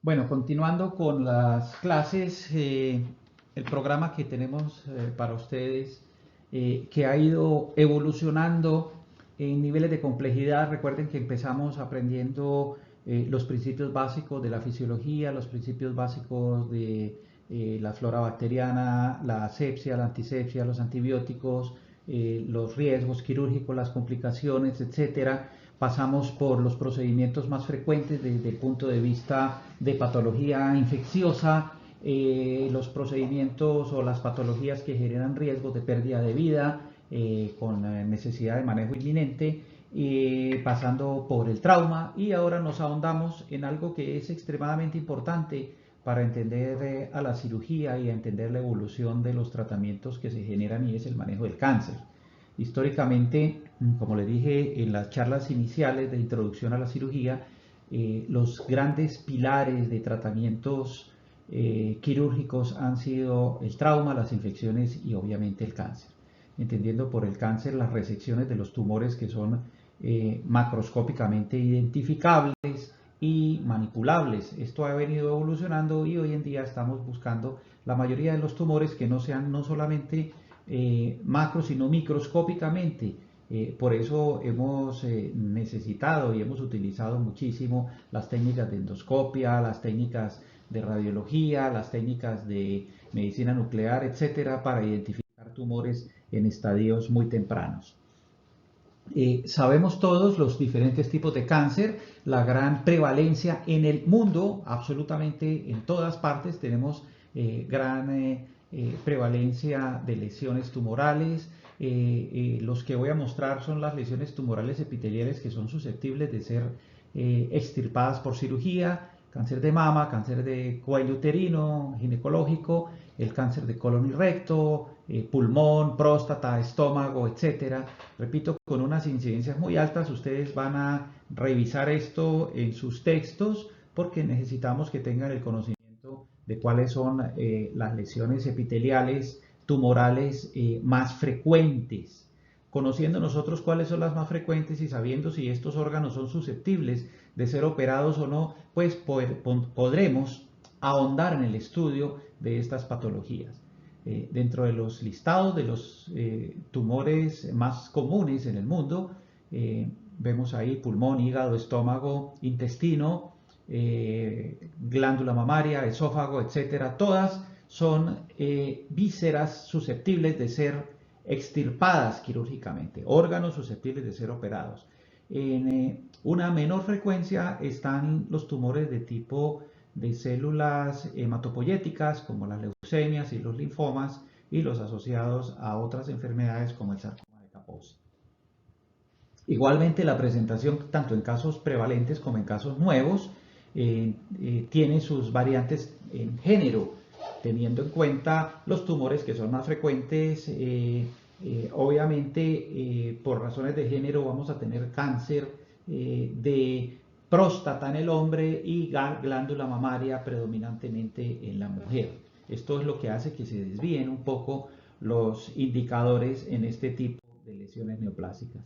Bueno, continuando con las clases, el programa que tenemos para ustedes, que ha ido evolucionando en niveles de complejidad. Recuerden que empezamos aprendiendo los principios básicos de la fisiología, los principios básicos de la flora bacteriana, la asepsia, la antisepsia, los antibióticos, los riesgos quirúrgicos, las complicaciones, etcétera. Pasamos por los procedimientos más frecuentes desde el punto de vista de patología infecciosa, los procedimientos o las patologías que generan riesgos de pérdida de vida con necesidad de manejo inminente, pasando por el trauma, y ahora nos ahondamos en algo que es extremadamente importante para entender a la cirugía y a entender la evolución de los tratamientos que se generan, y es el manejo del cáncer. Históricamente, como le dije en las charlas iniciales de introducción a la cirugía, los grandes pilares de tratamientos quirúrgicos han sido el trauma, las infecciones y obviamente el cáncer. Entendiendo por el cáncer las resecciones de los tumores que son macroscópicamente identificables y manipulables. Esto ha venido evolucionando y hoy en día estamos buscando la mayoría de los tumores que no sean no solamente macro, sino microscópicamente. Por eso hemos necesitado y hemos utilizado muchísimo las técnicas de endoscopia, las técnicas de radiología, las técnicas de medicina nuclear, etcétera, para identificar tumores en estadios muy tempranos. Sabemos todos los diferentes tipos de cáncer, la gran prevalencia en el mundo, absolutamente en todas partes tenemos gran prevalencia de lesiones tumorales. Los que voy a mostrar son las lesiones tumorales epiteliales que son susceptibles de ser extirpadas por cirugía: cáncer de mama, cáncer de cuello uterino, ginecológico, el cáncer de colon y recto, pulmón, próstata, estómago, etcétera. Repito, con unas incidencias muy altas. Ustedes van a revisar esto en sus textos porque necesitamos que tengan el conocimiento de cuáles son las lesiones epiteliales tumorales más frecuentes. Conociendo nosotros cuáles son las más frecuentes y sabiendo si estos órganos son susceptibles de ser operados o no, pues podremos ahondar en el estudio de estas patologías. Dentro de los listados de los tumores más comunes en el mundo, vemos ahí pulmón, hígado, estómago, intestino, glándula mamaria, esófago, etcétera. Todas son vísceras susceptibles de ser extirpadas quirúrgicamente, órganos susceptibles de ser operados. En una menor frecuencia están los tumores de tipo de células hematopoyéticas, como las leucemias y los linfomas, y los asociados a otras enfermedades como el sarcoma de Kaposi. Igualmente, la presentación, tanto en casos prevalentes como en casos nuevos, tiene sus variantes en género, teniendo en cuenta los tumores que son más frecuentes. Obviamente, por razones de género vamos a tener cáncer de próstata en el hombre y glándula mamaria predominantemente en la mujer. Esto es lo que hace que se desvíen un poco los indicadores en este tipo de lesiones neoplásicas.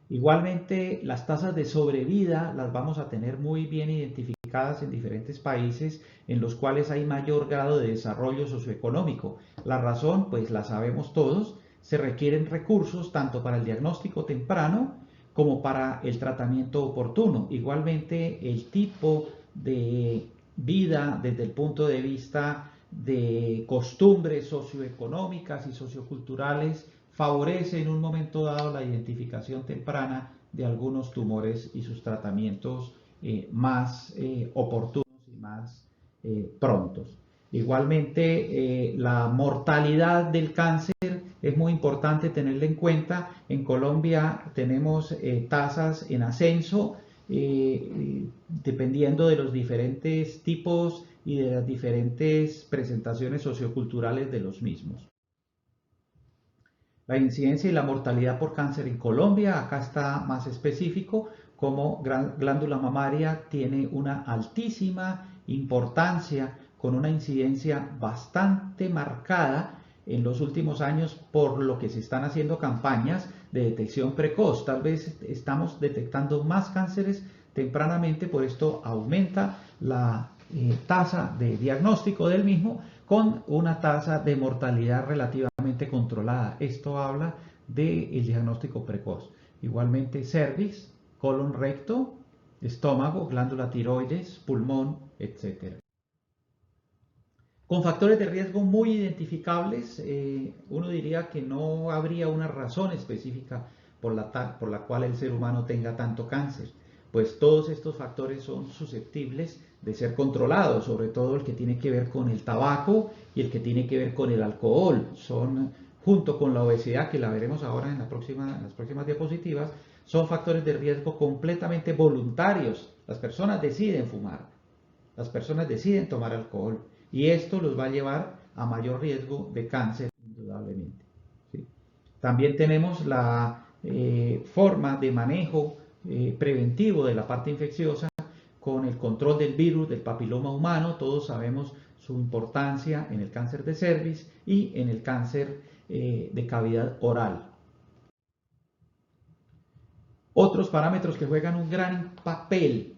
Igualmente, las tasas de sobrevida las vamos a tener muy bien identificadas en diferentes países en los cuales hay mayor grado de desarrollo socioeconómico. La razón, pues la sabemos todos: se requieren recursos tanto para el diagnóstico temprano como para el tratamiento oportuno. Igualmente, el tipo de vida desde el punto de vista de costumbres socioeconómicas y socioculturales favorece en un momento dado la identificación temprana de algunos tumores y sus tratamientos más oportunos y más prontos. Igualmente, la mortalidad del cáncer es muy importante tenerla en cuenta. En Colombia tenemos tasas en ascenso, dependiendo de los diferentes tipos y de las diferentes presentaciones socioculturales de los mismos. La incidencia y la mortalidad por cáncer en Colombia, acá está más específico, como glándula mamaria tiene una altísima importancia, con una incidencia bastante marcada en los últimos años, por lo que se están haciendo campañas de detección precoz. Tal vez estamos detectando más cánceres tempranamente, por esto aumenta la tasa de diagnóstico del mismo con una tasa de mortalidad relativamente controlada. Esto habla del diagnóstico precoz. Igualmente cervix, colon recto, estómago, glándula tiroides, pulmón, etc. Con factores de riesgo muy identificables, uno diría que no habría una razón específica por la cual el ser humano tenga tanto cáncer, pues todos estos factores son susceptibles de ser controlados, sobre todo el que tiene que ver con el tabaco y el que tiene que ver con el alcohol. Son, junto con la obesidad, que la veremos ahora en las próximas diapositivas, son factores de riesgo completamente voluntarios. Las personas deciden fumar, las personas deciden tomar alcohol y esto los va a llevar a mayor riesgo de cáncer, indudablemente. ¿Sí? También tenemos la forma de manejo preventivo de la parte infecciosa con el control del virus del papiloma humano. Todos sabemos su importancia en el cáncer de cervix y en el cáncer de cavidad oral. Otros parámetros que juegan un gran papel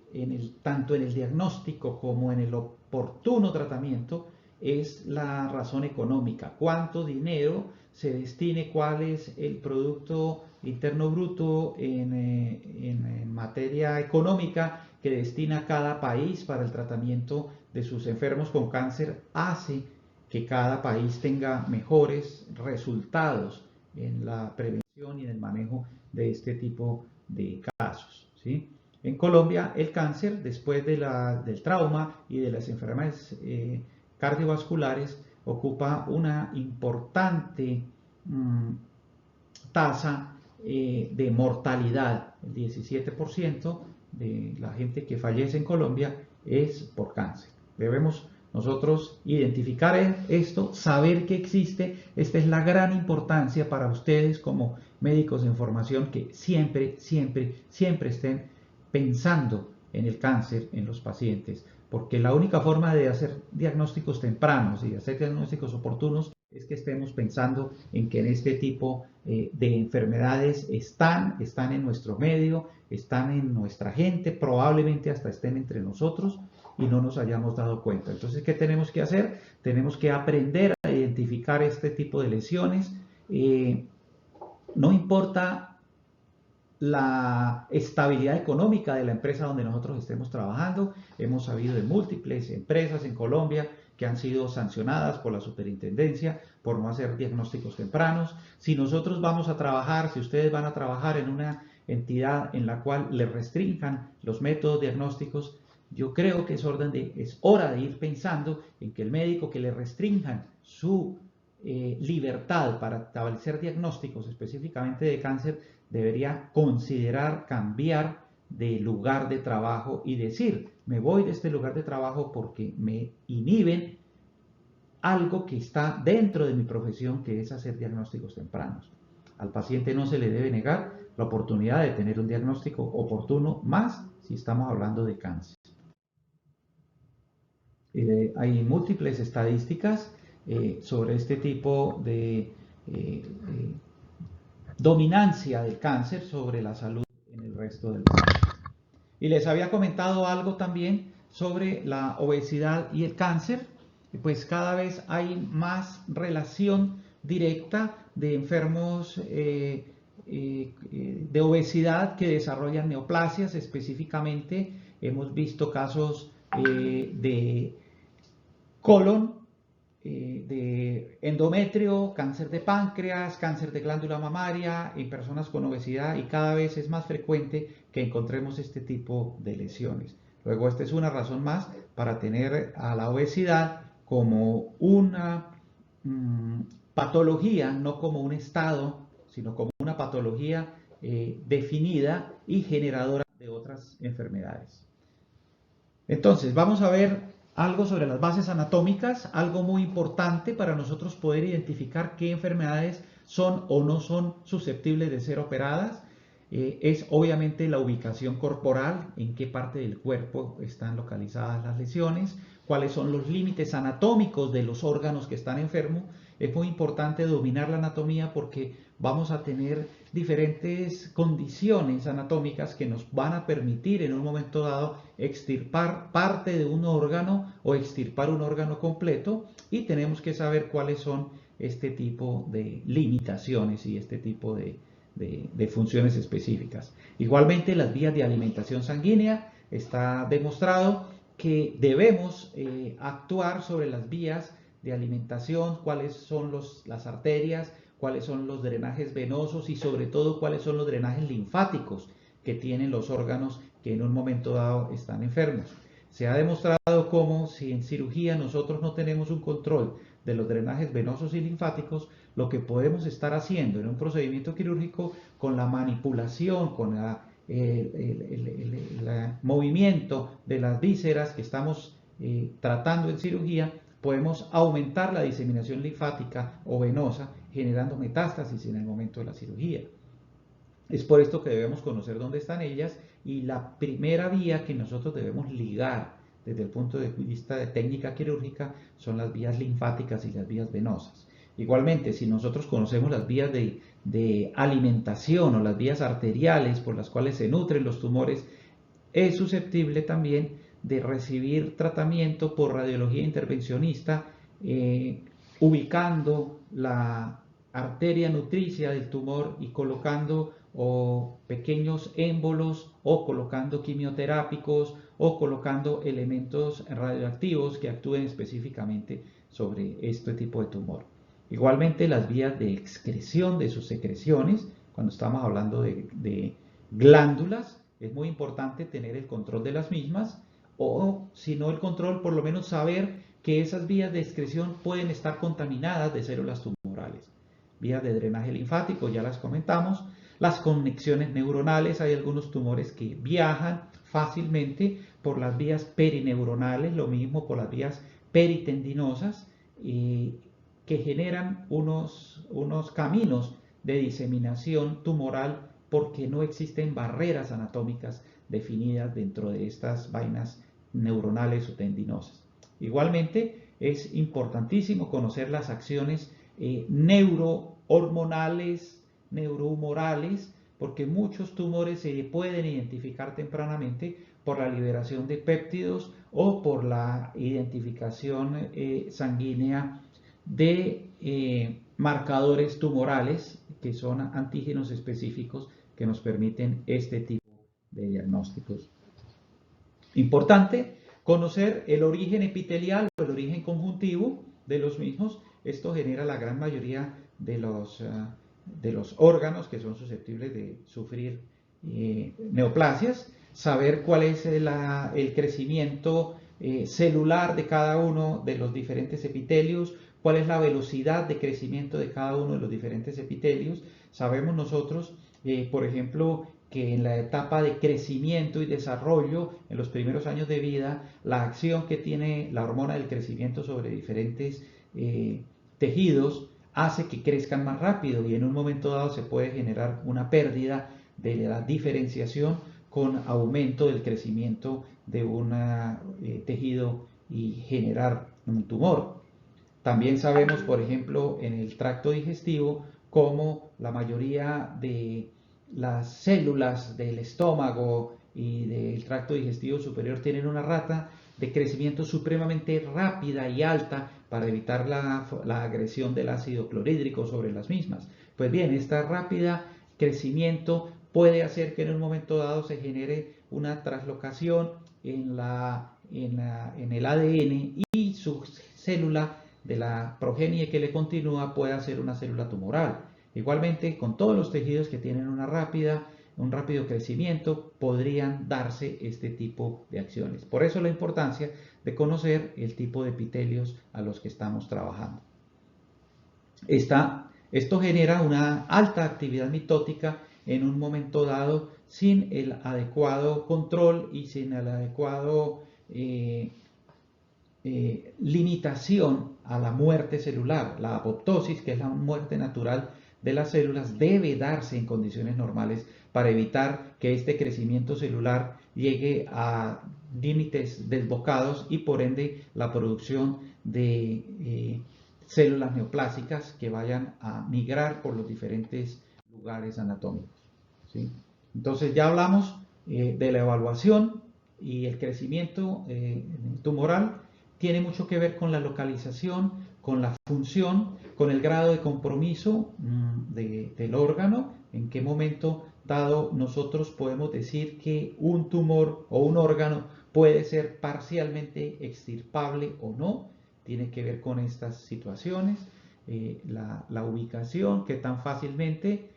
tanto en el diagnóstico como en el oportuno tratamiento es la razón económica. ¿Cuánto dinero se destine? ¿Cuál es el Producto Interno Bruto en materia económica que destina cada país para el tratamiento de sus enfermos con cáncer? Hace que cada país tenga mejores resultados en la prevención y en el manejo de este tipo de casos, ¿sí? En Colombia, el cáncer, después del trauma y de las enfermedades cardiovasculares, ocupa una importante tasa de mortalidad. El 17% de la gente que fallece en Colombia es por cáncer. Debemos nosotros identificar esto, saber que existe. Esta es la gran importancia para ustedes como médicos en formación, que siempre estén pensando en el cáncer en los pacientes, porque la única forma de hacer diagnósticos tempranos y de hacer diagnósticos oportunos es que estemos pensando en que en este tipo de enfermedades están en nuestro medio, están en nuestra gente, probablemente hasta estén entre nosotros y no nos hayamos dado cuenta. Entonces, ¿qué tenemos que hacer? Tenemos que aprender a identificar este tipo de lesiones. No importa la estabilidad económica de la empresa donde nosotros estemos trabajando. Hemos sabido de múltiples empresas en Colombia que han sido sancionadas por la superintendencia por no hacer diagnósticos tempranos. Si nosotros vamos a trabajar, si ustedes van a trabajar en una entidad en la cual les restrinjan los métodos diagnósticos, yo creo que es hora de ir pensando en que el médico que le restrinjan su libertad para establecer diagnósticos específicamente de cáncer debería considerar cambiar de lugar de trabajo y decir: me voy de este lugar de trabajo porque me inhiben algo que está dentro de mi profesión, que es hacer diagnósticos tempranos. Al paciente no se le debe negar la oportunidad de tener un diagnóstico oportuno, más si estamos hablando de cáncer. Hay múltiples estadísticas sobre este tipo de dominancia del cáncer sobre la salud en el resto del mundo. Y les había comentado algo también sobre la obesidad y el cáncer. Pues cada vez hay más relación directa de enfermos de obesidad que desarrollan neoplasias. Específicamente hemos visto casos de colon, de endometrio, cáncer de páncreas, cáncer de glándula mamaria en personas con obesidad, y cada vez es más frecuente que encontremos este tipo de lesiones. Luego, esta es una razón más para tener a la obesidad como una patología, no como un estado, sino como una patología definida y generadora de otras enfermedades. Entonces, vamos a ver algo sobre las bases anatómicas, algo muy importante para nosotros poder identificar qué enfermedades son o no son susceptibles de ser operadas. es obviamente la ubicación corporal, en qué parte del cuerpo están localizadas las lesiones, cuáles son los límites anatómicos de los órganos que están enfermos. Es muy importante dominar la anatomía porque vamos a tener diferentes condiciones anatómicas que nos van a permitir en un momento dado extirpar parte de un órgano o extirpar un órgano completo, y tenemos que saber cuáles son este tipo de limitaciones y este tipo de funciones específicas. Igualmente, las vías de alimentación sanguínea, está demostrado que debemos actuar sobre las vías de alimentación, cuáles son las arterias, cuáles son los drenajes venosos y sobre todo cuáles son los drenajes linfáticos que tienen los órganos que en un momento dado están enfermos. Se ha demostrado cómo si en cirugía nosotros no tenemos un control de los drenajes venosos y linfáticos, lo que podemos estar haciendo en un procedimiento quirúrgico con la manipulación, con el movimiento de las vísceras que estamos tratando en cirugía, podemos aumentar la diseminación linfática o venosa, generando metástasis en el momento de la cirugía. Es por esto que debemos conocer dónde están ellas, y la primera vía que nosotros debemos ligar desde el punto de vista de técnica quirúrgica son las vías linfáticas y las vías venosas. Igualmente, si nosotros conocemos las vías de alimentación o las vías arteriales por las cuales se nutren los tumores, es susceptible también de recibir tratamiento por radiología intervencionista, ubicando la arteria nutricia del tumor y colocando pequeños émbolos o colocando quimioterápicos o colocando elementos radioactivos que actúen específicamente sobre este tipo de tumor. Igualmente, las vías de excreción de sus secreciones, cuando estamos hablando de glándulas, es muy importante tener el control de las mismas, o si no el control, por lo menos saber que esas vías de excreción pueden estar contaminadas de células tumorales. Vías de drenaje linfático, ya las comentamos. Las conexiones neuronales, hay algunos tumores que viajan fácilmente por las vías perineuronales, lo mismo por las vías peritendinosas, que generan unos caminos de diseminación tumoral porque no existen barreras anatómicas definidas dentro de estas vainas neuronales o tendinosas. Igualmente, es importantísimo conocer las acciones neurohormonales, neurohumorales, porque muchos tumores se pueden identificar tempranamente por la liberación de péptidos o por la identificación sanguínea de marcadores tumorales, que son antígenos específicos que nos permiten este tipo de diagnósticos. Importante conocer el origen epitelial o el origen conjuntivo de los mismos. Esto genera la gran mayoría de los órganos que son susceptibles de sufrir neoplasias. Saber cuál es el crecimiento celular de cada uno de los diferentes epitelios, cuál es la velocidad de crecimiento de cada uno de los diferentes epitelios. Sabemos nosotros, por ejemplo, que en la etapa de crecimiento y desarrollo, en los primeros años de vida, la acción que tiene la hormona del crecimiento sobre diferentes tejidos hace que crezcan más rápido, y en un momento dado se puede generar una pérdida de la diferenciación con aumento del crecimiento de un tejido y generar un tumor. También sabemos, por ejemplo, en el tracto digestivo, cómo la mayoría de las células del estómago y del tracto digestivo superior tienen una rata de crecimiento supremamente rápida y alta para evitar la agresión del ácido clorhídrico sobre las mismas. Pues bien, esta rápida crecimiento puede hacer que en un momento dado se genere una traslocación en el ADN, y su célula de la progenie que le continúa puede ser una célula tumoral. Igualmente, con todos los tejidos que tienen un rápido crecimiento, podrían darse este tipo de acciones. Por eso la importancia de conocer el tipo de epitelios a los que estamos trabajando. Esto genera una alta actividad mitótica en un momento dado sin el adecuado control y sin el adecuado limitación a la muerte celular, la apoptosis, que es la muerte natural de las células debe darse en condiciones normales para evitar que este crecimiento celular llegue a límites desbocados y por ende la producción de células neoplásicas que vayan a migrar por los diferentes lugares anatómicos, ¿sí? Entonces ya hablamos de la evaluación y el crecimiento tumoral tiene mucho que ver con la localización, con la función, con el grado de compromiso del órgano, en qué momento dado nosotros podemos decir que un tumor o un órgano puede ser parcialmente extirpable o no. Tiene que ver con estas situaciones, la ubicación, que tan fácilmente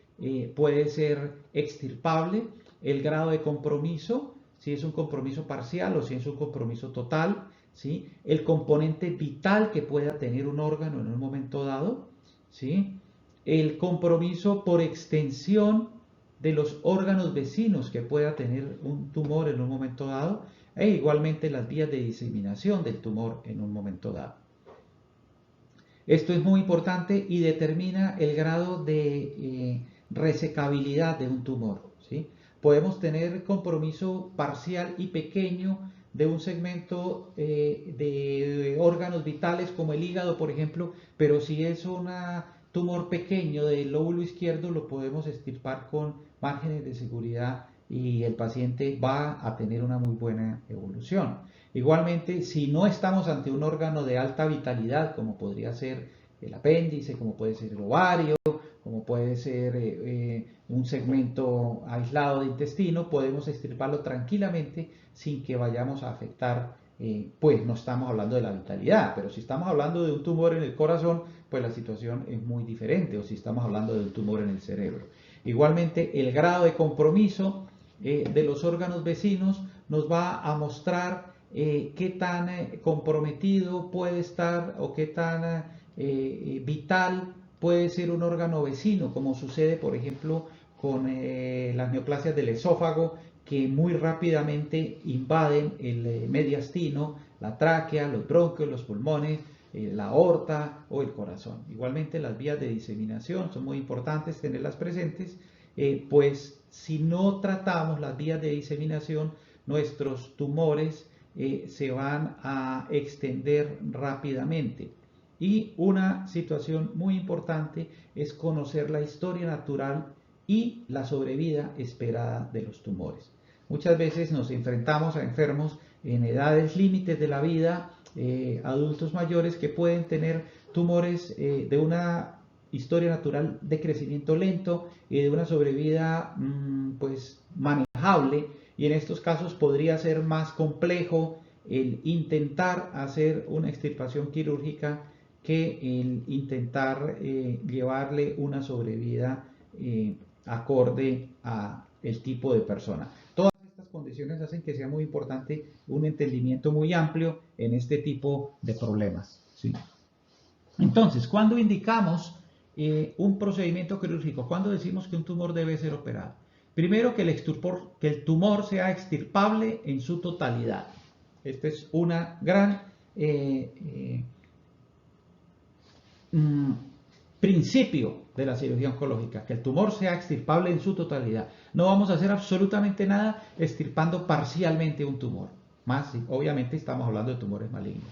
puede ser extirpable, el grado de compromiso, si es un compromiso parcial o si es un compromiso total, ¿sí? El componente vital que pueda tener un órgano en un momento dado, ¿sí? El compromiso por extensión de los órganos vecinos que pueda tener un tumor en un momento dado, e igualmente las vías de diseminación del tumor en un momento dado. Esto es muy importante y determina el grado de resecabilidad de un tumor, ¿sí? Podemos tener compromiso parcial y pequeño de un segmento de órganos vitales como el hígado, por ejemplo, pero si es un tumor pequeño del lóbulo izquierdo, lo podemos extirpar con márgenes de seguridad y el paciente va a tener una muy buena evolución. Igualmente, si no estamos ante un órgano de alta vitalidad, como podría ser el apéndice, como puede ser el ovario, como puede ser un segmento aislado de intestino, podemos extirparlo tranquilamente sin que vayamos a afectar, pues no estamos hablando de la vitalidad, pero si estamos hablando de un tumor en el corazón, pues la situación es muy diferente, o si estamos hablando de un tumor en el cerebro. Igualmente, el grado de compromiso de los órganos vecinos nos va a mostrar qué tan comprometido puede estar o qué tan vital puede ser un órgano vecino, como sucede por ejemplo con las neoplasias del esófago, que muy rápidamente invaden el mediastino, la tráquea, los bronquios, los pulmones, la aorta o el corazón. Igualmente las vías de diseminación son muy importantes tenerlas presentes, pues si no tratamos las vías de diseminación, nuestros tumores se van a extender rápidamente. Y una situación muy importante es conocer la historia natural y la sobrevida esperada de los tumores. Muchas veces nos enfrentamos a enfermos en edades límites de la vida, adultos mayores que pueden tener tumores de una historia natural de crecimiento lento y de una sobrevida pues manejable, y en estos casos podría ser más complejo el intentar hacer una extirpación quirúrgica que el intentar llevarle una sobrevida acorde a el tipo de persona. Todas estas condiciones hacen que sea muy importante un entendimiento muy amplio en este tipo de problemas, ¿sí? Entonces, ¿cuándo indicamos un procedimiento quirúrgico? ¿Cuándo decimos que un tumor debe ser operado? Primero, que el tumor sea extirpable en su totalidad. Esta es una gran principio de la cirugía oncológica, que el tumor sea extirpable en su totalidad. No vamos a hacer absolutamente nada extirpando parcialmente un tumor, más si obviamente estamos hablando de tumores malignos.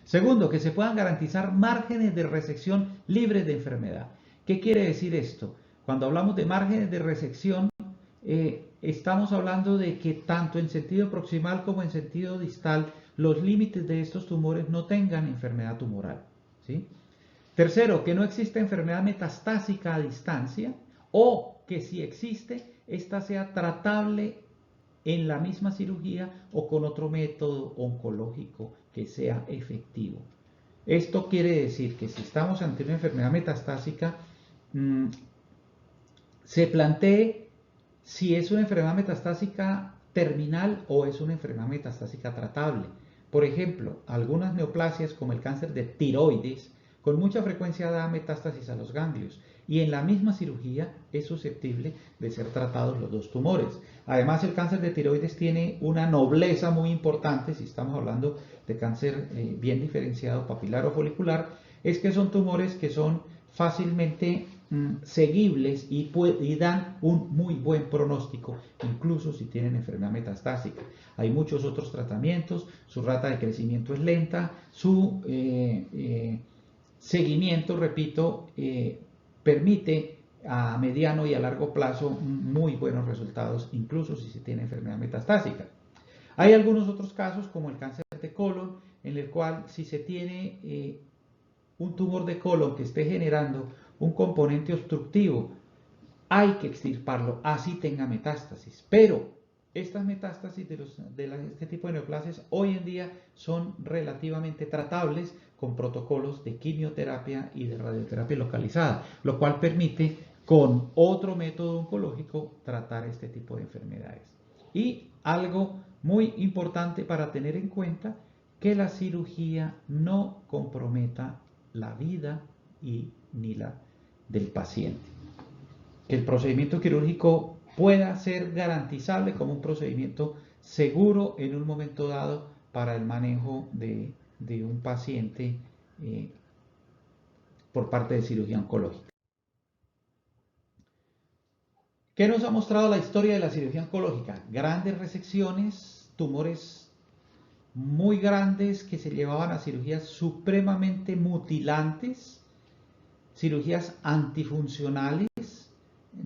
Segundo, que se puedan garantizar márgenes de resección libres de enfermedad. ¿Qué quiere decir esto? Cuando hablamos de márgenes de resección, estamos hablando de que tanto en sentido proximal como en sentido distal, los límites de estos tumores no tengan enfermedad tumoral, ¿sí? Tercero, que no exista enfermedad metastásica a distancia, o que si existe, esta sea tratable en la misma cirugía o con otro método oncológico que sea efectivo. Esto quiere decir que si estamos ante una enfermedad metastásica, se plantee si es una enfermedad metastásica terminal o es una enfermedad metastásica tratable. Por ejemplo, algunas neoplasias como el cáncer de tiroides con mucha frecuencia da metástasis a los ganglios, y en la misma cirugía es susceptible de ser tratados los dos tumores. Además, el cáncer de tiroides tiene una nobleza muy importante, si estamos hablando de cáncer bien diferenciado, papilar o folicular, es que son tumores que son fácilmente seguibles y dan un muy buen pronóstico, incluso si tienen enfermedad metastásica. Hay muchos otros tratamientos, su rata de crecimiento es lenta, su seguimiento, repito, permite a mediano y a largo plazo muy buenos resultados, incluso si se tiene enfermedad metastásica. Hay algunos otros casos, como el cáncer de colon, en el cual si se tiene un tumor de colon que esté generando un componente obstructivo, hay que extirparlo, así tenga metástasis. Pero estas metástasis de este tipo de neoplasias hoy en día son relativamente tratables con protocolos de quimioterapia y de radioterapia localizada, lo cual permite con otro método oncológico tratar este tipo de enfermedades. Y algo muy importante para tener en cuenta, que la cirugía no comprometa la vida ni la del paciente. Que el procedimiento quirúrgico pueda ser garantizable como un procedimiento seguro en un momento dado para el manejo de un paciente por parte de cirugía oncológica. ¿Qué nos ha mostrado la historia de la cirugía oncológica? Grandes resecciones, tumores muy grandes que se llevaban a cirugías supremamente mutilantes, cirugías antifuncionales,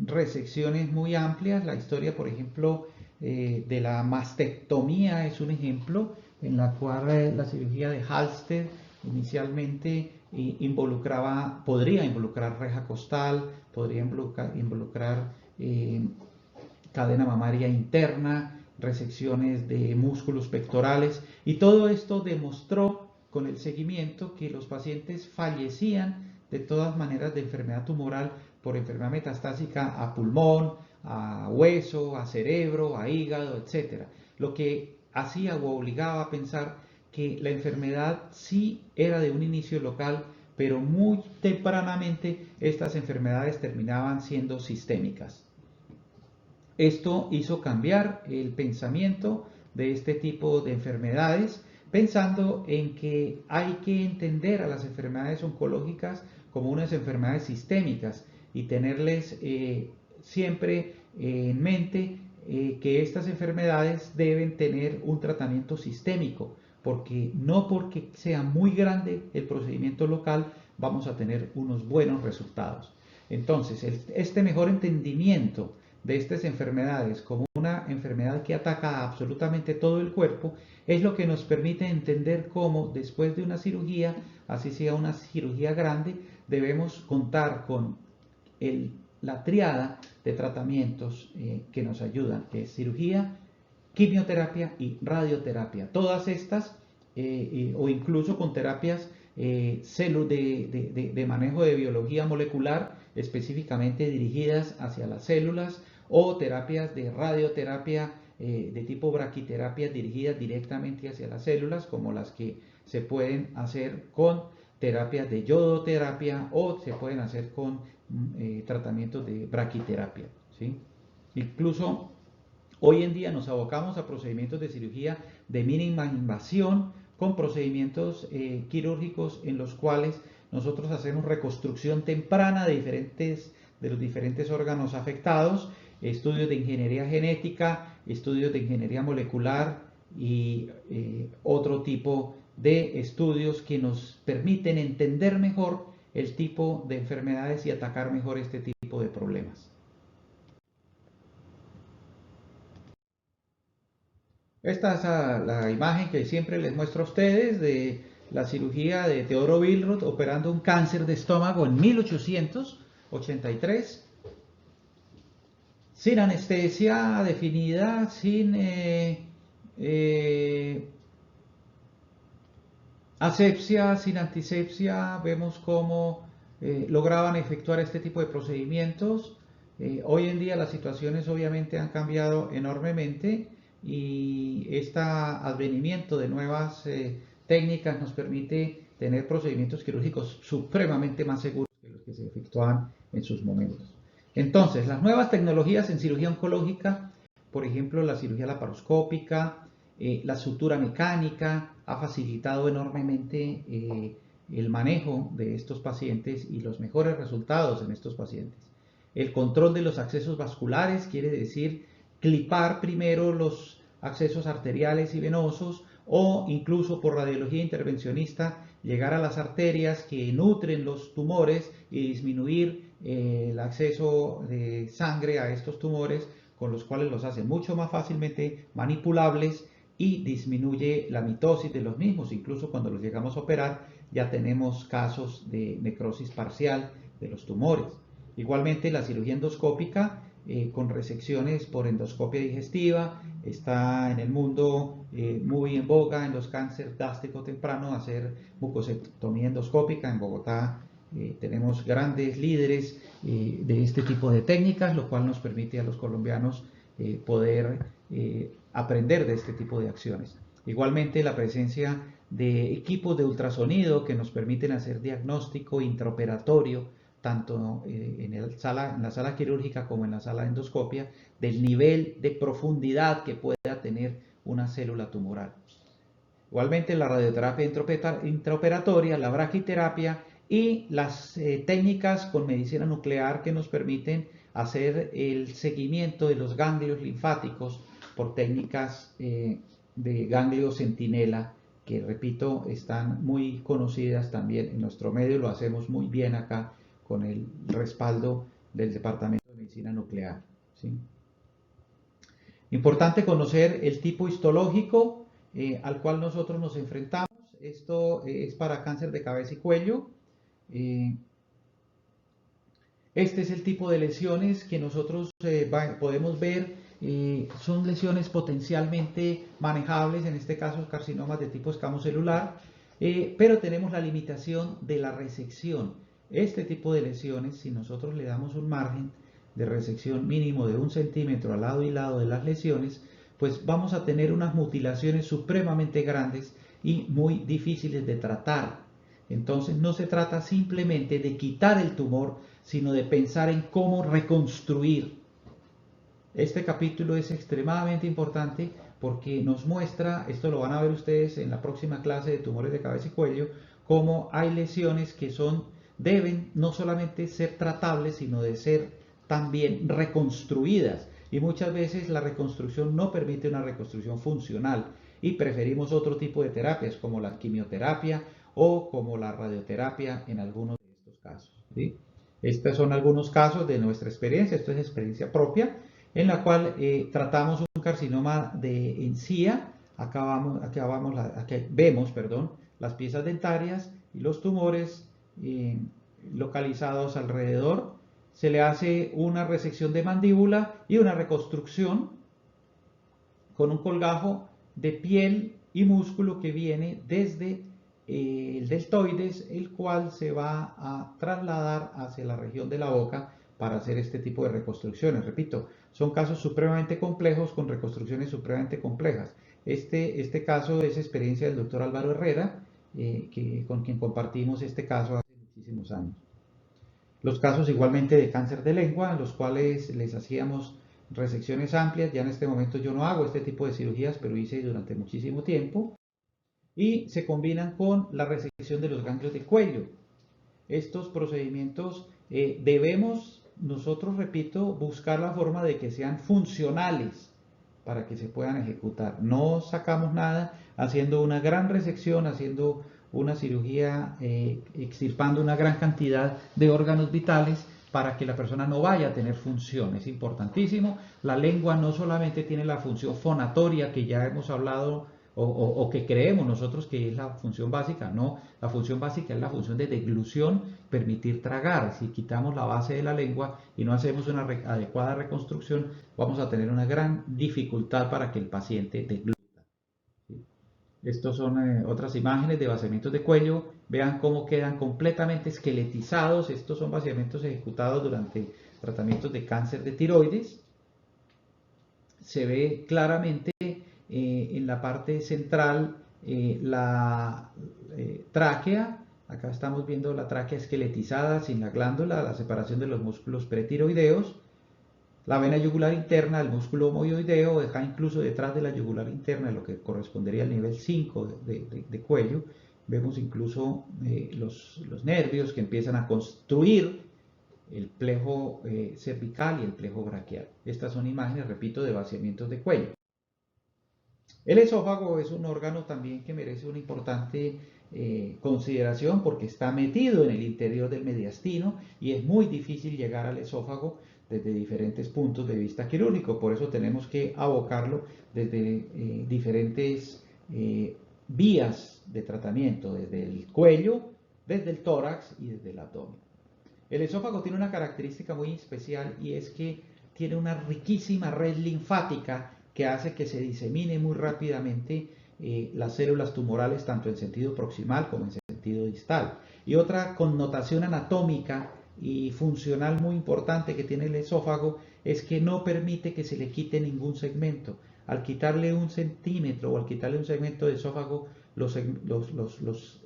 resecciones muy amplias. La historia, por ejemplo, de la mastectomía es un ejemplo en la cual la cirugía de Halsted inicialmente podría involucrar reja costal, podría involucrar cadena mamaria interna, resecciones de músculos pectorales, y todo esto demostró con el seguimiento que los pacientes fallecían de todas maneras de enfermedad tumoral por enfermedad metastásica a pulmón, a hueso, a cerebro, a hígado, etc. Lo que hacía o obligaba a pensar que la enfermedad sí era de un inicio local, pero muy tempranamente estas enfermedades terminaban siendo sistémicas. Esto hizo cambiar el pensamiento de este tipo de enfermedades, pensando en que hay que entender a las enfermedades oncológicas como unas enfermedades sistémicas y tenerles siempre en mente que estas enfermedades deben tener un tratamiento sistémico, porque no porque sea muy grande el procedimiento local vamos a tener unos buenos resultados. Entonces, este mejor entendimiento de estas enfermedades como una enfermedad que ataca a absolutamente todo el cuerpo es lo que nos permite entender cómo después de una cirugía, así sea una cirugía grande, debemos contar con la tríada de tratamientos que nos ayudan, que es cirugía, quimioterapia y radioterapia. Todas estas, o incluso con terapias de manejo de biología molecular específicamente dirigidas hacia las células, o terapias de radioterapia de tipo braquiterapia dirigidas directamente hacia las células, como las que se pueden hacer con terapias de yodoterapia o se pueden hacer con tratamientos de braquiterapia, ¿sí? Incluso hoy en día nos abocamos a procedimientos de cirugía de mínima invasión, con procedimientos quirúrgicos en los cuales nosotros hacemos reconstrucción temprana de los diferentes órganos afectados, estudios de ingeniería genética, estudios de ingeniería molecular y otro tipo de estudios que nos permiten entender mejor el tipo de enfermedades y atacar mejor este tipo de problemas. Esta es la imagen que siempre les muestro a ustedes de la cirugía de Teodoro Billroth operando un cáncer de estómago en 1883, sin anestesia definida, sin asepsia, sin antisepsia. Vemos cómo lograban efectuar este tipo de procedimientos. Hoy en día las situaciones obviamente han cambiado enormemente y este advenimiento de nuevas técnicas nos permite tener procedimientos quirúrgicos supremamente más seguros que los que se efectuaban en sus momentos. Entonces, las nuevas tecnologías en cirugía oncológica, por ejemplo, la cirugía laparoscópica, la sutura mecánica, ha facilitado enormemente el manejo de estos pacientes y los mejores resultados en estos pacientes. El control de los accesos vasculares quiere decir clipar primero los accesos arteriales y venosos, o incluso por radiología intervencionista llegar a las arterias que nutren los tumores y disminuir el acceso de sangre a estos tumores, con los cuales los hace mucho más fácilmente manipulables y disminuye la mitosis de los mismos. Incluso cuando los llegamos a operar ya tenemos casos de necrosis parcial de los tumores. Igualmente la cirugía endoscópica con resecciones por endoscopia digestiva está en el mundo muy en boga en los cánceres gástrico temprano hacer mucosectomía endoscópica. En Bogotá tenemos grandes líderes de este tipo de técnicas, lo cual nos permite a los colombianos poder aprender de este tipo de acciones. Igualmente la presencia de equipos de ultrasonido que nos permiten hacer diagnóstico intraoperatorio tanto en la sala quirúrgica como en la sala de endoscopia, del nivel de profundidad que pueda tener una célula tumoral. Igualmente la radioterapia intraoperatoria, la braquiterapia y las técnicas con medicina nuclear que nos permiten hacer el seguimiento de los ganglios linfáticos por técnicas de ganglio centinela, que repito, están muy conocidas también en nuestro medio, lo hacemos muy bien acá con el respaldo del Departamento de Medicina Nuclear. ¿Sí? Importante conocer el tipo histológico al cual nosotros nos enfrentamos. Esto es para cáncer de cabeza y cuello. Este es el tipo de lesiones que nosotros podemos ver. Son lesiones potencialmente manejables, en este caso carcinomas de tipo escamocelular, pero tenemos la limitación de la resección. Este tipo de lesiones, si nosotros le damos un margen de resección mínimo de 1 centímetro al lado y lado de las lesiones, pues vamos a tener unas mutilaciones supremamente grandes y muy difíciles de tratar. Entonces no se trata simplemente de quitar el tumor, sino de pensar en cómo reconstruir. Este capítulo es extremadamente importante porque nos muestra, esto lo van a ver ustedes en la próxima clase de tumores de cabeza y cuello, cómo hay lesiones que deben no solamente ser tratables, sino de ser también reconstruidas. Y muchas veces la reconstrucción no permite una reconstrucción funcional y preferimos otro tipo de terapias como la quimioterapia o como la radioterapia en algunos de estos casos. ¿Sí? Estos son algunos casos de nuestra experiencia, esto es experiencia propia, en la cual tratamos un carcinoma de encía. Aquí vemos las piezas dentarias y los tumores localizados alrededor. Se le hace una resección de mandíbula y una reconstrucción con un colgajo de piel y músculo que viene desde el deltoides, el cual se va a trasladar hacia la región de la boca para hacer este tipo de reconstrucciones. Repito, son casos supremamente complejos con reconstrucciones supremamente complejas. Este caso es experiencia del doctor Álvaro Herrera, con quien compartimos este caso hace muchísimos años. Los casos igualmente de cáncer de lengua, en los cuales les hacíamos resecciones amplias. Ya en este momento yo no hago este tipo de cirugías, pero hice durante muchísimo tiempo. Y se combinan con la resección de los ganglios de cuello. Estos procedimientos debemos nosotros, repito, buscar la forma de que sean funcionales para que se puedan ejecutar. No sacamos nada haciendo una gran resección, haciendo una cirugía extirpando una gran cantidad de órganos vitales para que la persona no vaya a tener función. Es importantísimo. La lengua no solamente tiene la función fonatoria que ya hemos hablado o que creemos nosotros que es la función básica. No, la función básica es la función de deglución, permitir tragar. Si quitamos la base de la lengua y no hacemos una adecuada reconstrucción, vamos a tener una gran dificultad para que el paciente degluta. Estos son otras imágenes de vaciamientos de cuello. Vean cómo quedan completamente esqueletizados. Estos son vaciamientos ejecutados durante tratamientos de cáncer de tiroides. Se ve claramente en la parte central la tráquea. Acá estamos viendo la tráquea esqueletizada sin la glándula, la separación de los músculos pretiroideos. La vena yugular interna, el músculo omoioideo, deja incluso detrás de la yugular interna, lo que correspondería al nivel 5 de cuello, Vemos incluso los nervios que empiezan a construir el plejo cervical y el plejo braquial. Estas son imágenes, repito, de vaciamientos de cuello. El esófago es un órgano también que merece una importante consideración porque está metido en el interior del mediastino y es muy difícil llegar al esófago desde diferentes puntos de vista quirúrgico. Por eso tenemos que abocarlo desde diferentes vías de tratamiento, desde el cuello, desde el tórax y desde el abdomen. El esófago tiene una característica muy especial y es que tiene una riquísima red linfática que hace que se disemine muy rápidamente las células tumorales tanto en sentido proximal como en sentido distal. Y otra connotación anatómica y funcional muy importante que tiene el esófago es que no permite que se le quite ningún segmento. Al quitarle un centímetro o al quitarle un segmento de esófago, los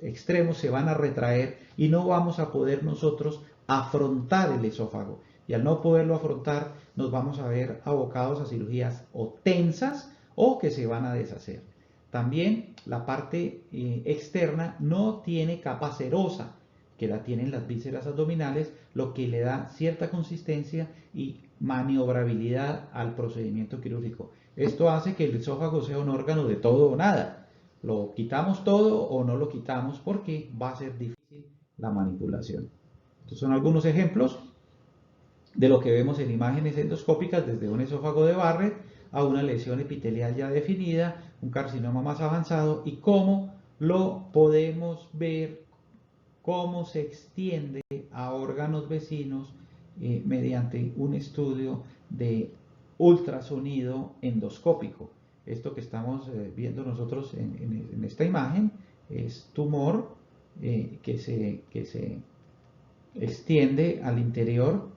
extremos se van a retraer y no vamos a poder nosotros afrontar el esófago. Y al no poderlo afrontar, nos vamos a ver abocados a cirugías o tensas o que se van a deshacer. También la parte externa no tiene capa serosa, que la tienen las vísceras abdominales, lo que le da cierta consistencia y maniobrabilidad al procedimiento quirúrgico. Esto hace que el esófago sea un órgano de todo o nada. Lo quitamos todo o no lo quitamos porque va a ser difícil la manipulación. Estos son algunos ejemplos de lo que vemos en imágenes endoscópicas desde un esófago de Barrett a una lesión epitelial ya definida, un carcinoma más avanzado y cómo lo podemos ver, cómo se extiende a órganos vecinos mediante un estudio de ultrasonido endoscópico. Esto que estamos viendo nosotros en esta imagen es tumor que se extiende al interior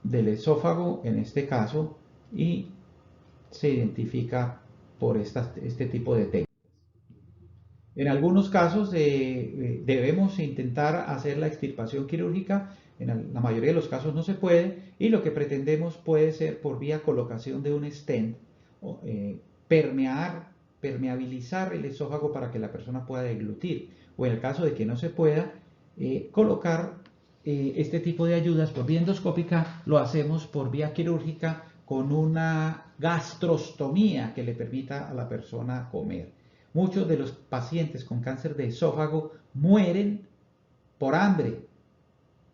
del esófago en este caso y se identifica por este tipo de técnicas. En algunos casos debemos intentar hacer la extirpación quirúrgica, en la mayoría de los casos no se puede y lo que pretendemos puede ser por vía colocación de un stent, permeabilizar el esófago para que la persona pueda deglutir o en el caso de que no se pueda, colocar este tipo de ayudas por vía endoscópica lo hacemos por vía quirúrgica con una gastrostomía que le permita a la persona comer. Muchos de los pacientes con cáncer de esófago mueren por hambre,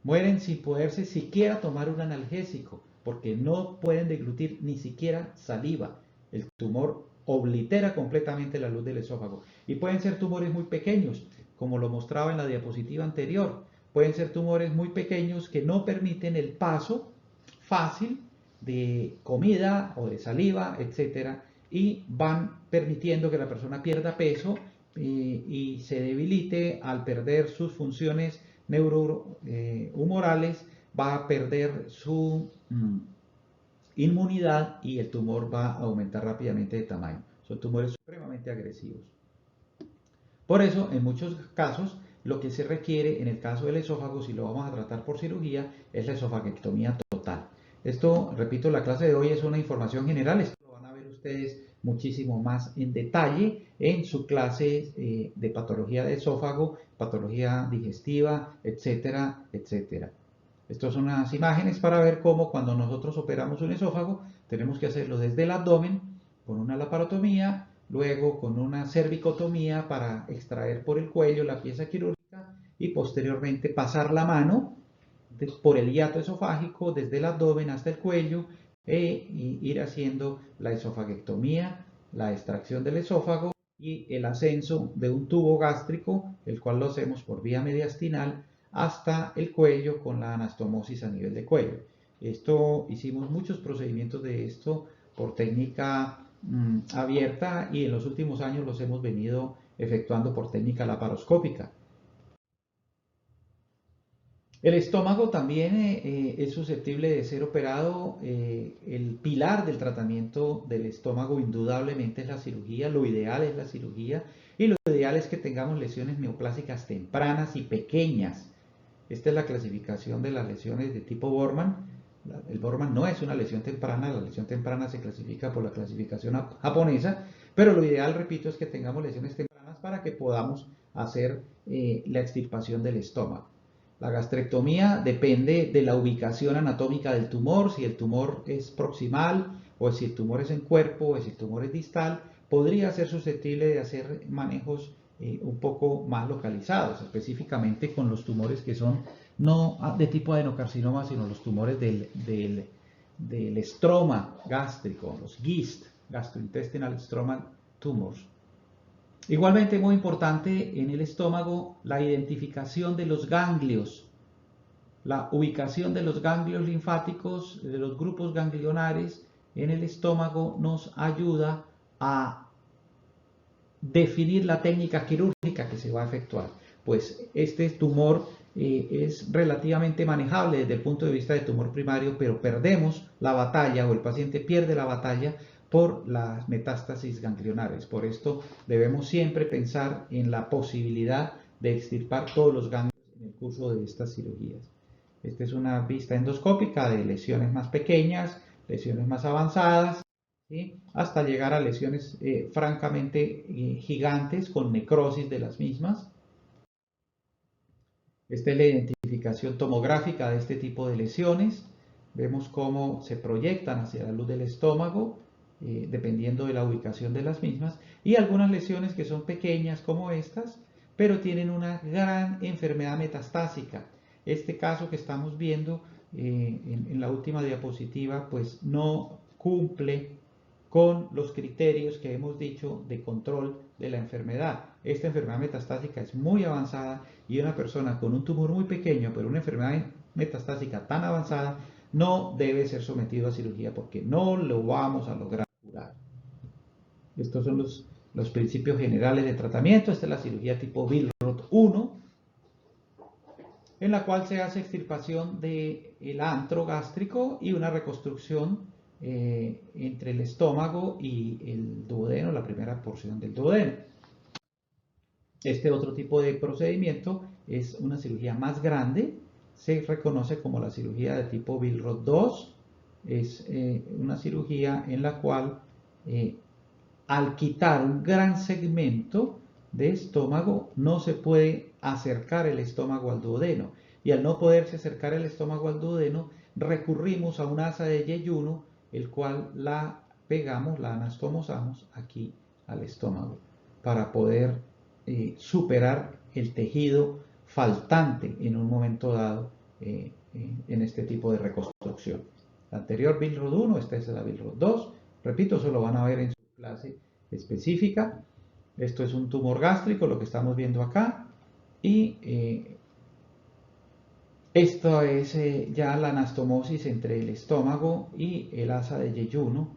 mueren sin poderse siquiera tomar un analgésico porque no pueden deglutir ni siquiera saliva. El tumor oblitera completamente la luz del esófago y pueden ser tumores muy pequeños, como lo mostraba en la diapositiva anterior. Pueden ser tumores muy pequeños que no permiten el paso fácil de comida o de saliva, etcétera, y van permitiendo que la persona pierda peso y se debilite. Al perder sus funciones neurohumorales, va a perder su inmunidad y el tumor va a aumentar rápidamente de tamaño. Son tumores supremamente agresivos. Por eso, en muchos casos, lo que se requiere en el caso del esófago, si lo vamos a tratar por cirugía, es la esofaguectomía total. Esto, repito, la clase de hoy es una información general. Esto lo van a ver ustedes muchísimo más en detalle en su clase de patología de esófago, patología digestiva, etcétera, etcétera. Estas son unas imágenes para ver cómo cuando nosotros operamos un esófago tenemos que hacerlo desde el abdomen con una laparotomía, luego con una cervicotomía para extraer por el cuello la pieza quirúrgica y posteriormente pasar la mano por el hiato esofágico desde el abdomen hasta el cuello e ir haciendo la esofaguectomía, la extracción del esófago y el ascenso de un tubo gástrico, el cual lo hacemos por vía mediastinal hasta el cuello con la anastomosis a nivel de cuello. Esto hicimos muchos procedimientos de esto por técnica abierta y en los últimos años los hemos venido efectuando por técnica laparoscópica. El estómago también es susceptible de ser operado. El pilar del tratamiento del estómago indudablemente es la cirugía. Lo ideal es la cirugía y lo ideal es que tengamos lesiones neoplásicas tempranas y pequeñas. Esta es la clasificación de las lesiones de tipo Bormann. El Bormann no es una lesión temprana, la lesión temprana se clasifica por la clasificación japonesa, pero lo ideal, repito, es que tengamos lesiones tempranas para que podamos hacer la extirpación del estómago. La gastrectomía depende de la ubicación anatómica del tumor, si el tumor es proximal o si el tumor es en cuerpo o si el tumor es distal, podría ser susceptible de hacer manejos un poco más localizados, específicamente con los tumores que son no de tipo adenocarcinoma, sino los tumores del estroma gástrico, los GIST, Gastrointestinal Stromal Tumors. Igualmente muy importante en el estómago la identificación de los ganglios, la ubicación de los ganglios linfáticos, de los grupos ganglionares en el estómago nos ayuda a definir la técnica quirúrgica que se va a efectuar. Pues este tumor es relativamente manejable desde el punto de vista de tumor primario, pero perdemos la batalla o el paciente pierde la batalla por las metástasis ganglionares. Por esto debemos siempre pensar en la posibilidad de extirpar todos los ganglios en el curso de estas cirugías. Esta es una vista endoscópica de lesiones más pequeñas, lesiones más avanzadas, ¿sí? Hasta llegar a lesiones francamente gigantes con necrosis de las mismas. Esta es la identificación tomográfica de este tipo de lesiones. Vemos cómo se proyectan hacia la luz del estómago, dependiendo de la ubicación de las mismas, y algunas lesiones que son pequeñas como estas, pero tienen una gran enfermedad metastásica. Este caso que estamos viendo en la última diapositiva, pues no cumple con los criterios que hemos dicho de control de la enfermedad. Esta enfermedad metastásica es muy avanzada y una persona con un tumor muy pequeño, pero una enfermedad metastásica tan avanzada, no debe ser sometido a cirugía porque no lo vamos a lograr curar. Estos son los principios generales de tratamiento. Esta es la cirugía tipo Billroth 1, en la cual se hace extirpación del antro gástrico y una reconstrucción entre el estómago y el duodeno, la primera porción del duodeno. Este otro tipo de procedimiento es una cirugía más grande, se reconoce como la cirugía de tipo Billroth 2. Es una cirugía en la cual al quitar un gran segmento de estómago no se puede acercar el estómago al duodeno, y al no poderse acercar el estómago al duodeno recurrimos a un asa de yeyuno, el cual la pegamos, la anastomosamos aquí al estómago para poder superar el tejido faltante en un momento dado en este tipo de reconstrucción. La anterior Billroth 1, esta es la Billroth 2. Repito, eso lo van a ver en su clase específica. Esto es un tumor gástrico, lo que estamos viendo acá. Y esto es ya la anastomosis entre el estómago y el asa de yeyuno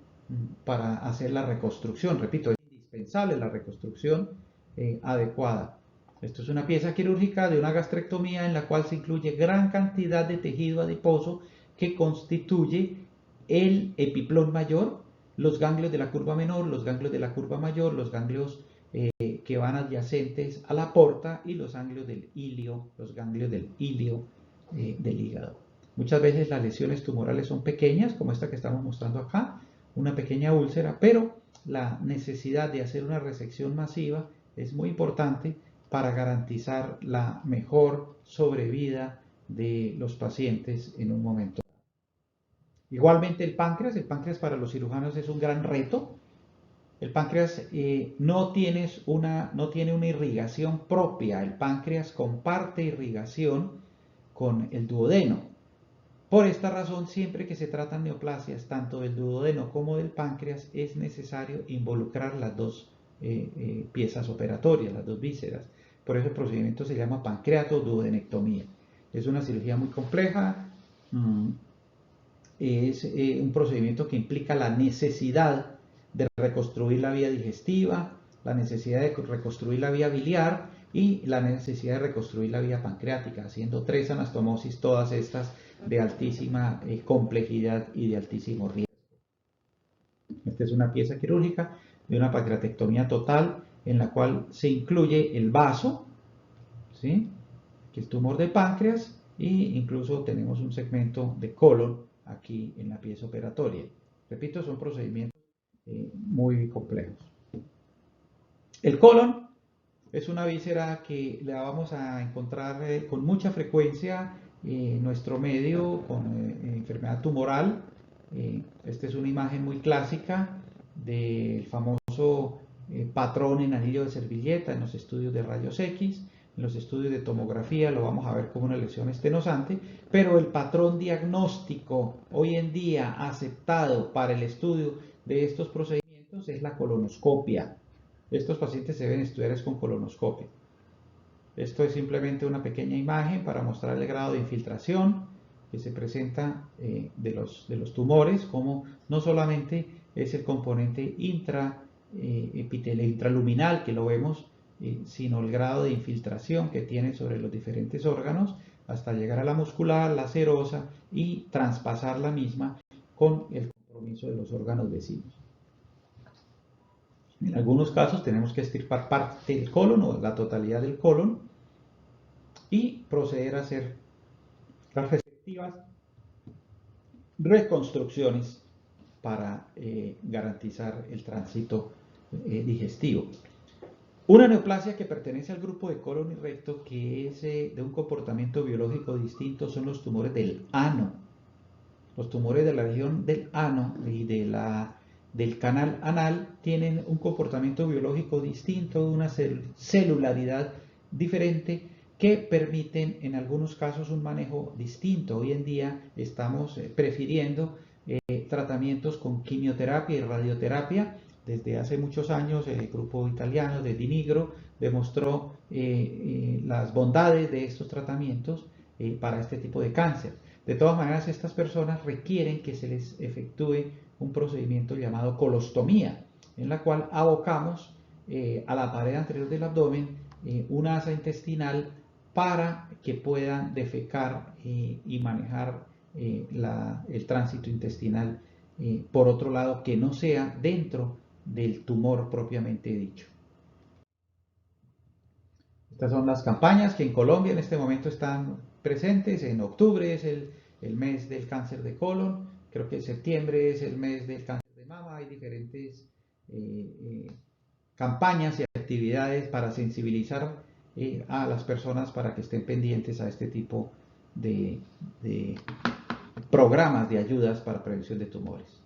para hacer la reconstrucción. Repito, es indispensable la reconstrucción adecuada. Esto es una pieza quirúrgica de una gastrectomía en la cual se incluye gran cantidad de tejido adiposo que constituye el epiplón mayor, los ganglios de la curva menor, los ganglios de la curva mayor, los ganglios que van adyacentes a la porta y los ganglios del ilio, los ganglios del ilio del hígado. Muchas veces las lesiones tumorales son pequeñas, como esta que estamos mostrando acá, una pequeña úlcera, pero la necesidad de hacer una resección masiva es muy importante para garantizar la mejor sobrevida de los pacientes en un momento. Igualmente el páncreas para los cirujanos es un gran reto. El páncreas no tiene una irrigación propia, el páncreas comparte irrigación con el duodeno. Por esta razón, siempre que se tratan neoplasias, tanto del duodeno como del páncreas, es necesario involucrar las dos piezas operatorias, las dos vísceras. Por eso el procedimiento se llama pancreatoduodenectomía. Es una cirugía muy compleja, es un procedimiento que implica la necesidad de reconstruir la vía digestiva, la necesidad de reconstruir la vía biliar y la necesidad de reconstruir la vía pancreática, haciendo 3 anastomosis, todas estas de altísima complejidad y de altísimo riesgo. Esta es una pieza quirúrgica de una pancreatectomía total en la cual se incluye el vaso, ¿sí?, que es tumor de páncreas, e incluso tenemos un segmento de colon aquí en la pieza operatoria. Repito, son procedimientos muy complejos. El colon es una víscera que la vamos a encontrar con mucha frecuencia en nuestro medio con enfermedad tumoral. Esta es una imagen muy clásica del famoso patrón en anillo de servilleta en los estudios de rayos X. En los estudios de tomografía lo vamos a ver como una lesión estenosante, pero el patrón diagnóstico hoy en día aceptado para el estudio de estos procedimientos es la colonoscopia. Estos pacientes se deben estudiar con colonoscopia. Esto es simplemente una pequeña imagen para mostrar el grado de infiltración que se presenta de los tumores, como no solamente es el componente intraluminal que lo vemos, sino el grado de infiltración que tiene sobre los diferentes órganos hasta llegar a la muscular, la serosa y traspasar la misma con el compromiso de los órganos vecinos. En algunos casos tenemos que extirpar parte del colon o la totalidad del colon y proceder a hacer las respectivas reconstrucciones para garantizar el tránsito digestivo. Una neoplasia que pertenece al grupo de colon y recto, que es de un comportamiento biológico distinto, son los tumores del ano. Los tumores de la región del ano y del canal anal tienen un comportamiento biológico distinto, una celularidad diferente que permiten en algunos casos un manejo distinto. Hoy en día estamos prefiriendo tratamientos con quimioterapia y radioterapia. Desde hace muchos años el grupo italiano de Di Nigro demostró las bondades de estos tratamientos para este tipo de cáncer. De todas maneras, estas personas requieren que se les efectúe un procedimiento llamado colostomía, en la cual abocamos a la pared anterior del abdomen una asa intestinal para que puedan defecar y manejar el tránsito intestinal por otro lado, que no sea dentro del tumor propiamente dicho. Estas son las campañas que en Colombia en este momento están presentes. En octubre es el mes del cáncer de colon, creo que en septiembre es el mes del cáncer de mama. Hay diferentes campañas y actividades para sensibilizar a las personas para que estén pendientes a este tipo de programas de ayudas para prevención de tumores.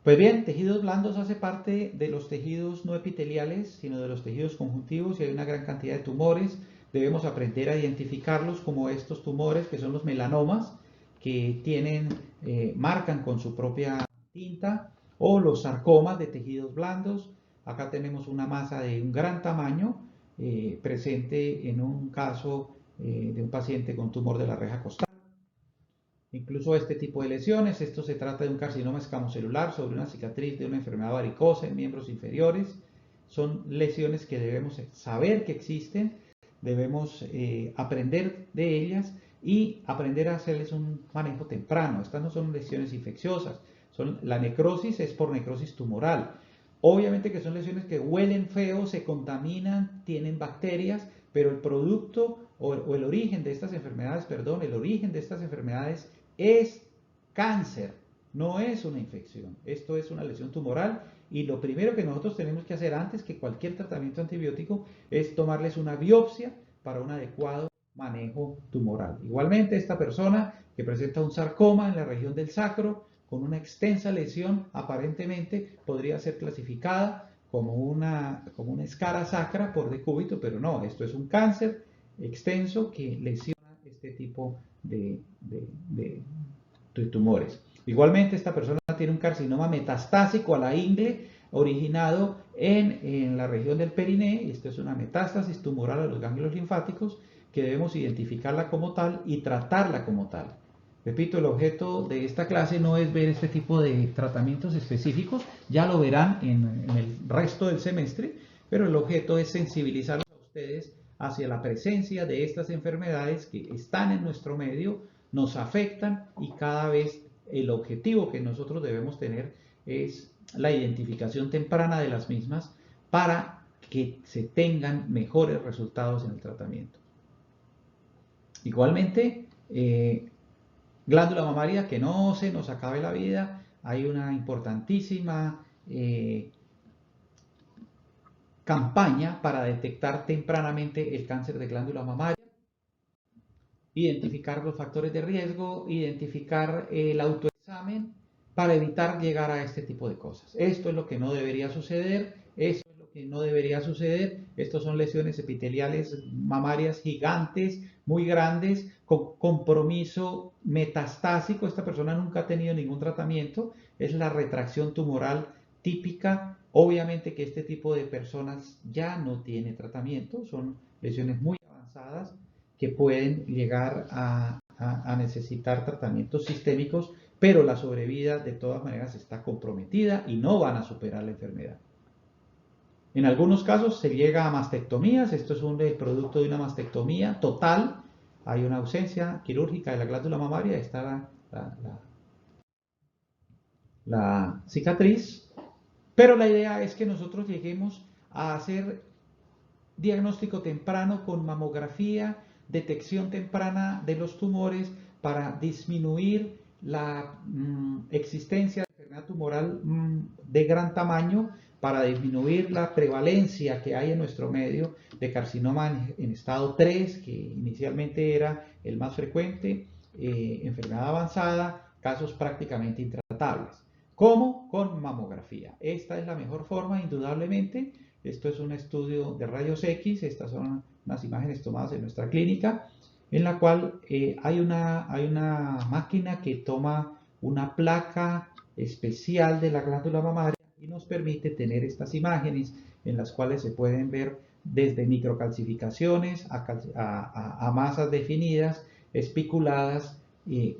Pues bien, tejidos blandos hace parte de los tejidos no epiteliales, sino de los tejidos conjuntivos, y hay una gran cantidad de tumores. Debemos aprender a identificarlos como estos tumores que son los melanomas, que marcan con su propia tinta, o los sarcomas de tejidos blandos. Acá tenemos una masa de un gran tamaño presente en un caso de un paciente con tumor de la reja costal. Incluso este tipo de lesiones, esto se trata de un carcinoma escamocelular sobre una cicatriz de una enfermedad varicosa en miembros inferiores. Son lesiones que debemos saber que existen, debemos aprender de ellas y aprender a hacerles un manejo temprano. Estas no son lesiones infecciosas, la necrosis es por necrosis tumoral. Obviamente que son lesiones que huelen feo, se contaminan, tienen bacterias, pero el producto o el origen de estas enfermedades, el origen de estas enfermedades es cáncer, no es una infección. Esto es una lesión tumoral y lo primero que nosotros tenemos que hacer antes que cualquier tratamiento antibiótico es tomarles una biopsia para un adecuado manejo tumoral. Igualmente, esta persona que presenta un sarcoma en la región del sacro con una extensa lesión aparentemente podría ser clasificada como una escara sacra por decúbito, pero no, esto es un cáncer extenso que lesiona este tipo de tumores. Igualmente, esta persona tiene un carcinoma metastásico a la ingle originado en la región del periné, y esto es una metástasis tumoral a los ganglios linfáticos que debemos identificarla como tal y tratarla como tal. Repito, el objeto de esta clase no es ver este tipo de tratamientos específicos, ya lo verán en el resto del semestre, pero el objeto es sensibilizarlos a ustedes hacia la presencia de estas enfermedades que están en nuestro medio, nos afectan, y cada vez el objetivo que nosotros debemos tener es la identificación temprana de las mismas para que se tengan mejores resultados en el tratamiento. Igualmente, glándula mamaria, que no se nos acabe la vida. Hay una importantísima campaña para detectar tempranamente el cáncer de glándula mamaria, identificar los factores de riesgo, identificar el autoexamen para evitar llegar a este tipo de cosas. Esto es lo que no debería suceder, esto es lo que no debería suceder. Estos son lesiones epiteliales mamarias gigantes, muy grandes, con compromiso metastásico. Esta persona nunca ha tenido ningún tratamiento, es la retracción tumoral típica. Obviamente que este tipo de personas ya no tiene tratamiento, son lesiones muy avanzadas que pueden llegar a necesitar tratamientos sistémicos, pero la sobrevida de todas maneras está comprometida y no van a superar la enfermedad. En algunos casos se llega a mastectomías. Esto es el producto de una mastectomía total. Hay una ausencia quirúrgica de la glándula mamaria, está la cicatriz, pero la idea es que nosotros lleguemos a hacer diagnóstico temprano con mamografía, detección temprana de los tumores para disminuir la existencia de enfermedad tumoral de gran tamaño, para disminuir la prevalencia que hay en nuestro medio de carcinoma en estado 3, que inicialmente era el más frecuente, enfermedad avanzada, casos prácticamente intratables. ¿Cómo? Con mamografía. Esta es la mejor forma, indudablemente. Esto es un estudio de rayos X, estas son unas imágenes tomadas en nuestra clínica, en la cual hay una máquina que toma una placa especial de la glándula mamaria y nos permite tener estas imágenes en las cuales se pueden ver desde microcalcificaciones a masas definidas, espiculadas,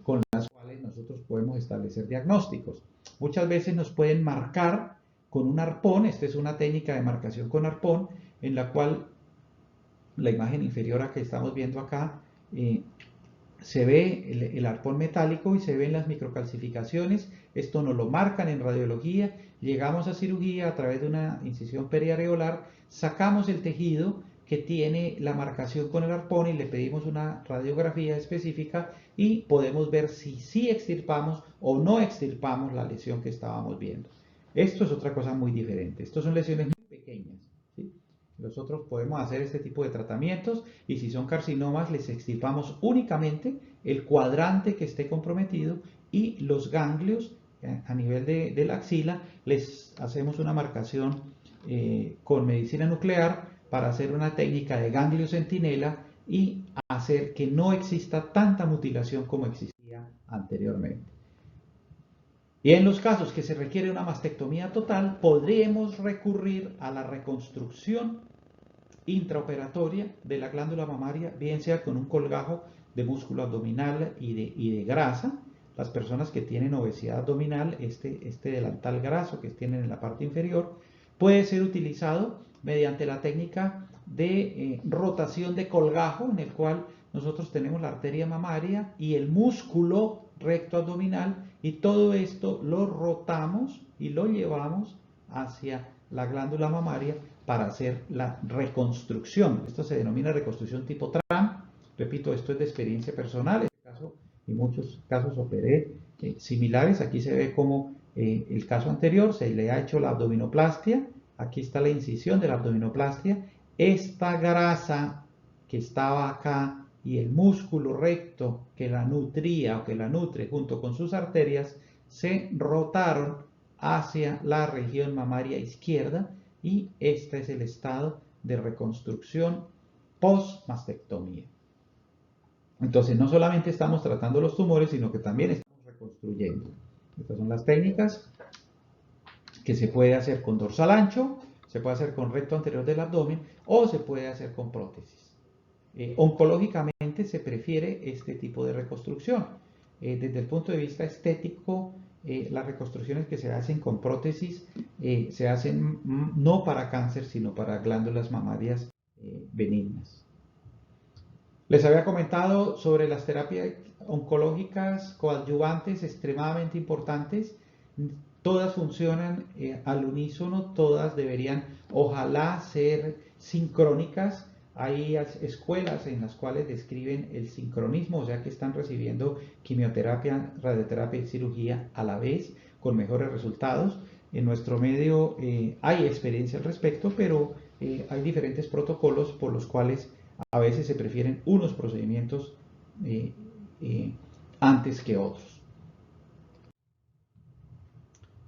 con las cuales nosotros podemos establecer diagnósticos. Muchas veces nos pueden marcar con un arpón. Esta es una técnica de marcación con arpón, en la cual la imagen inferior a que estamos viendo acá, se ve el arpón metálico y se ven las microcalcificaciones. Esto nos lo marcan en radiología. Llegamos a cirugía a través de una incisión periareolar, sacamos el tejido que tiene la marcación con el arpón y le pedimos una radiografía específica y podemos ver si sí extirpamos o no extirpamos la lesión que estábamos viendo. Esto es otra cosa muy diferente. Estas son lesiones muy pequeñas, ¿sí? Nosotros podemos hacer este tipo de tratamientos y si son carcinomas les extirpamos únicamente el cuadrante que esté comprometido y los ganglios a nivel de la axila. Les hacemos una marcación con medicina nuclear para hacer una técnica de ganglio centinela y hacer que no exista tanta mutilación como existía anteriormente. Y en los casos que se requiere una mastectomía total, podríamos recurrir a la reconstrucción intraoperatoria de la glándula mamaria, bien sea con un colgajo de músculo abdominal y de grasa. Las personas que tienen obesidad abdominal, este delantal graso que tienen en la parte inferior, puede ser utilizado mediante la técnica de rotación de colgajo, en el cual nosotros tenemos la arteria mamaria y el músculo recto abdominal, y todo esto lo rotamos y lo llevamos hacia la glándula mamaria para hacer la reconstrucción. Esto se denomina reconstrucción tipo TRAM. Repito, esto es de experiencia personal. En este caso y muchos casos operé similares. Aquí se ve como el caso anterior se le ha hecho la abdominoplastia. Aquí está la incisión de la abdominoplastia. Esta grasa que estaba acá y el músculo recto que la nutría o que la nutre junto con sus arterias se rotaron hacia la región mamaria izquierda, y este es el estado de reconstrucción post-mastectomía. Entonces no solamente estamos tratando los tumores, sino que también estamos reconstruyendo. Estas son las técnicas que se puede hacer con dorsal ancho, se puede hacer con recto anterior del abdomen o se puede hacer con prótesis. Oncológicamente se prefiere este tipo de reconstrucción. Desde el punto de vista estético, las reconstrucciones que se hacen con prótesis se hacen no para cáncer, sino para glándulas mamarias benignas. Les había comentado sobre las terapias oncológicas coadyuvantes extremadamente importantes. Todas funcionan al unísono, todas deberían, ojalá, ser sincrónicas. Hay escuelas en las cuales describen el sincronismo, o sea que están recibiendo quimioterapia, radioterapia y cirugía a la vez con mejores resultados. En nuestro medio hay experiencia al respecto, pero hay diferentes protocolos por los cuales a veces se prefieren unos procedimientos eh, eh, antes que otros.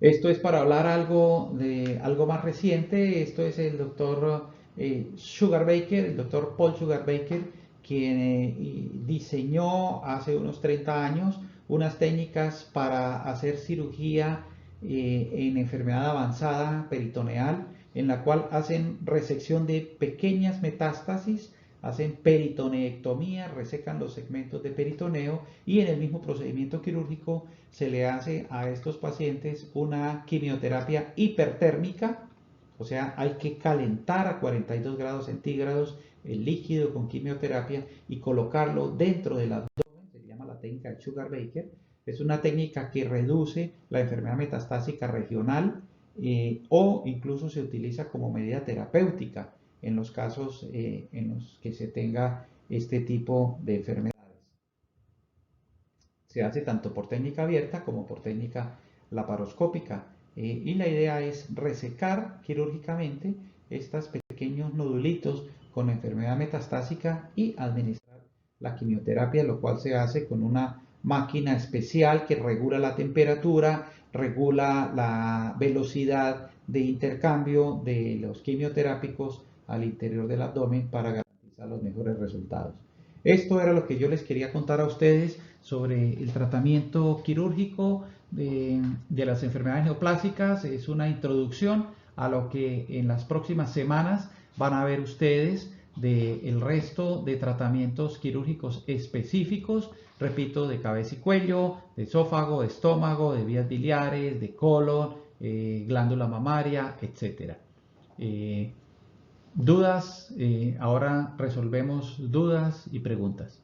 Esto es para hablar algo de algo más reciente. Esto es el doctor Sugarbaker, el doctor Paul Sugarbaker, quien diseñó hace unos 30 años unas técnicas para hacer cirugía en enfermedad avanzada peritoneal, en la cual hacen resección de pequeñas metástasis, hacen peritoneectomía, resecan los segmentos de peritoneo y en el mismo procedimiento quirúrgico se le hace a estos pacientes una quimioterapia hipertérmica, o sea, hay que calentar a 42 grados centígrados el líquido con quimioterapia y colocarlo dentro del abdomen, se llama la técnica de Sugarbaker. Es una técnica que reduce la enfermedad metastásica regional o incluso se utiliza como medida terapéutica en los casos en los que se tenga este tipo de enfermedades. Se hace tanto por técnica abierta como por técnica laparoscópica. Y la idea es resecar quirúrgicamente estos pequeños nodulitos con enfermedad metastásica y administrar la quimioterapia, lo cual se hace con una máquina especial que regula la temperatura, regula la velocidad de intercambio de los quimioterápicos al interior del abdomen para garantizar los mejores resultados. Esto era lo que yo les quería contar a ustedes sobre el tratamiento quirúrgico de las enfermedades neoplásicas. Es una introducción a lo que en las próximas semanas van a ver ustedes del resto de tratamientos quirúrgicos específicos, repito, de cabeza y cuello, de esófago, de estómago, de vías biliares, de colon, glándula mamaria, etc. ¿Dudas? Ahora resolvemos dudas y preguntas.